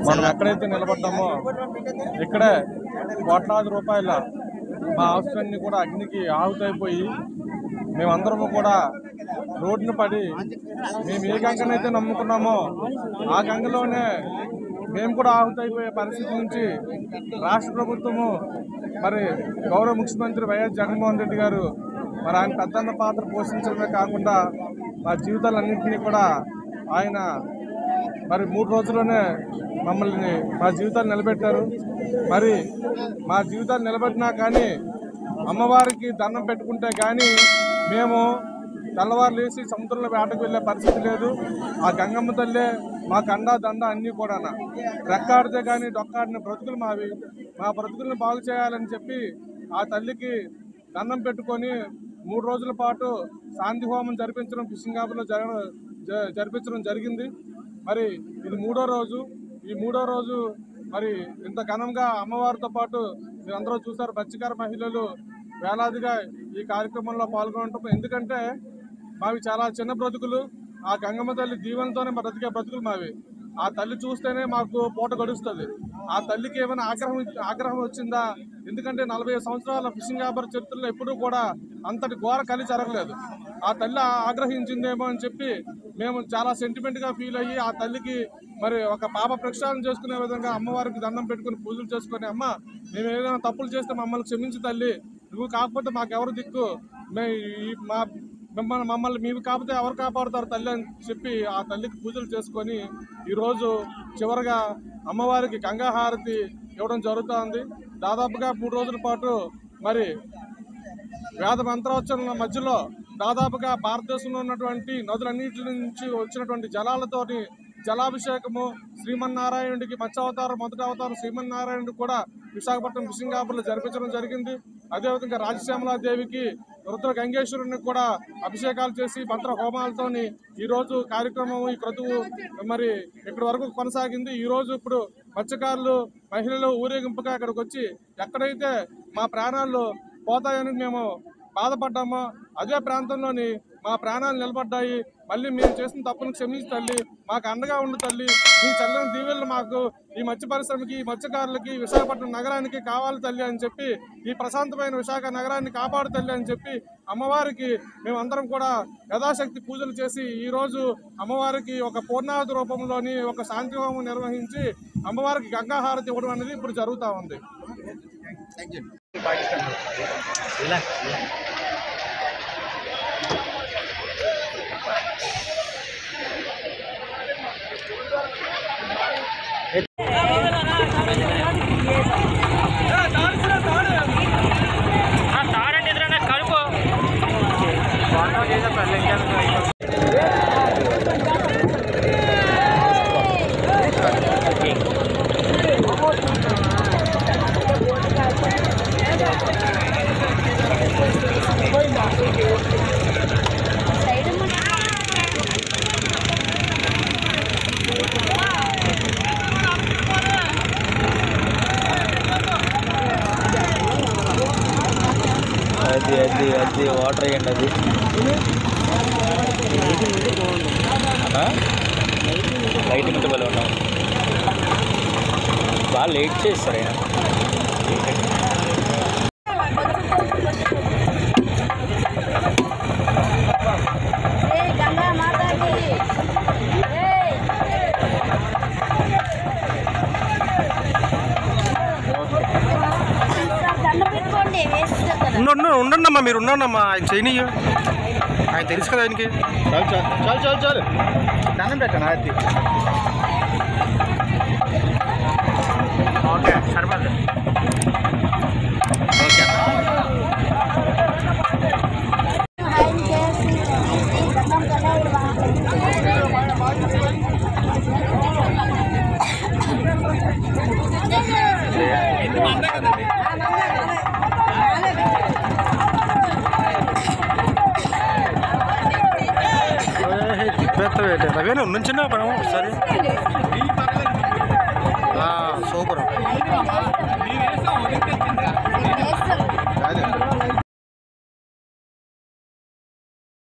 మనం ఎక్కడైతే నిలబడ్డామో ఇక్కడే కోట్లాది రూపాయల మా ఆస్తులన్నీ కూడా అగ్నికి ఆహుతైపోయి మేమందరము కూడా రోడ్డును పడి మేము ఏ గంగనైతే నమ్ముకున్నామో ఆ గంగలోనే మేము కూడా ఆహుతైపోయే పరిస్థితి నుంచి రాష్ట్ర ప్రభుత్వము మరి గౌరవ ముఖ్యమంత్రి వైఎస్ జగన్మోహన్ రెడ్డి గారు మరి ఆయన పెద్దన్న పాత్ర పోషించడమే కాకుండా మా జీవితాలన్నింటినీ కూడా ఆయన మరి 3 రోజుల్లోనే మమ్మల్ని మా జీవితాలు నిలబెట్టారు. మరి మా జీవితాలు నిలబెట్టినా కానీ అమ్మవారికి దండం పెట్టుకుంటే కానీ మేము తెల్లవారు లేచి సముద్రంలో వేటకు వెళ్ళే పరిస్థితి లేదు. ఆ గంగమ్మ తల్లే మా కండా దండ అన్నీ కూడా రెక్కాడితే కానీ డొక్కాడిన బ్రతుకులు మావి. మా బ్రతుకులను బాగు చేయాలని చెప్పి ఆ తల్లికి దండం పెట్టుకొని 3 రోజుల పాటు శాంతి హోమం జరిపించడం ఫిషింగ్ హార్బర్లో జరిపించడం జరిగింది. మరి ఇది 3వ రోజు. ఈ 3వ రోజు మరి ఇంత ఘనంగా అమ్మవారితో పాటు మీరందరూ చూసారు, మత్స్యకార మహిళలు వేలాదిగా ఈ కార్యక్రమంలో పాల్గొనటం. ఎందుకంటే మావి చాలా చిన్న బ్రతుకులు. ఆ గంగమ్మ తల్లి దీవెనతోనే బ్రతికే బ్రతుకులు మావి. ఆ తల్లి చూస్తేనే మాకు పూట గడుస్తుంది. ఆ తల్లికి ఏమైనా ఆగ్రహం వచ్చిందా? ఎందుకంటే 40 సంవత్సరాల ఫిషింగ్ హార్బర్ చరిత్రలో ఎప్పుడూ కూడా అంతటి ఘోర కలి జరగలేదు. ఆ తల్లి ఆగ్రహించిందేమో అని చెప్పి మేము చాలా సెంటిమెంట్గా ఫీల్ అయ్యి ఆ తల్లికి మరి ఒక పాప ప్రక్షాళన చేసుకునే విధంగా అమ్మవారికి దండం పెట్టుకుని పూజలు చేసుకుని, అమ్మ మేము ఏదైనా తప్పులు చేస్తే మమ్మల్ని క్షమించి తల్లి, నువ్వు కాకపోతే మాకెవరు దిక్కు, మమ్మల్ని మీరు కాకపోతే ఎవరు కాపాడుతారు తల్లి అని చెప్పి ఆ తల్లికి పూజలు చేసుకొని ఈరోజు చివరిగా అమ్మవారికి గంగాహారతి ఇవ్వడం జరుగుతుంది. దాదాపుగా 3 రోజుల పాటు మరి వేద మంత్రోచ్చరణ మధ్యలో దాదాపుగా భారతదేశంలో ఉన్నటువంటి నదులన్నింటి నుంచి వచ్చినటువంటి జలాలతోటి జలాభిషేకము శ్రీమన్నారాయణుడికి మత్స్యావతారం మొదటి అవతారం శ్రీమన్నారాయణుడికి కూడా విశాఖపట్నం ఫిషింగ్ హార్బర్లో జరిపించడం జరిగింది. అదేవిధంగా రాజశ్యామలాదేవికి రుద్ర గంగేశ్వరునికి కూడా అభిషేకాలు చేసి మంత్ర హోమాలతోని ఈరోజు కార్యక్రమం ఈ క్రతువు మరి ఇక్కడి వరకు కొనసాగింది. ఈరోజు ఇప్పుడు మత్స్యకారులు మహిళలు ఊరేగింపుగా ఇక్కడికి వచ్చి ఎక్కడైతే మా ప్రాణాలు పోతాయని మేము బాధపడ్డామో అదే ప్రాంతంలోని మా ప్రాణాలు నిలబడ్డాయి. మళ్ళీ మేము చేసిన తప్పును క్షమించి తల్లి, మాకు అండగా ఉండు తల్లి, మీ చల్లని దీవెనలు మాకు ఈ మత్స్య పరిశ్రమకి, ఈ మత్స్యకారులకి, విశాఖపట్నం నగరానికి కావాలి తల్లి అని చెప్పి, ఈ ప్రశాంతమైన విశాఖ నగరాన్ని కాపాడు తల్లి అని చెప్పి అమ్మవారికి మేమందరం కూడా యథాశక్తి పూజలు చేసి ఈరోజు అమ్మవారికి ఒక పూర్ణావతి రూపంలోని ఒక శాంతి హోమం నిర్వహించి అమ్మవారికి గంగాహారతి ఇవ్వడం అనేది ఇప్పుడు జరుగుతూ ఉంది. అది వాటర్ అయ్యండి. అది లైటింగ్ ఉంటే బలం ఉన్నాం. బాగా లేట్ చేస్తారు ఆయన. ఉండండమ్మా, మీరు ఉండండమ్మా, ఆయన చేయనియ్య, ఆయన తెలుసు కదా ఆయనకి. చాలు దండం పెట్టాను అది. ఓకే సరిపడదు. ఓకే రవేనా ఉన్నంచినా ఒకసారి సూపర్.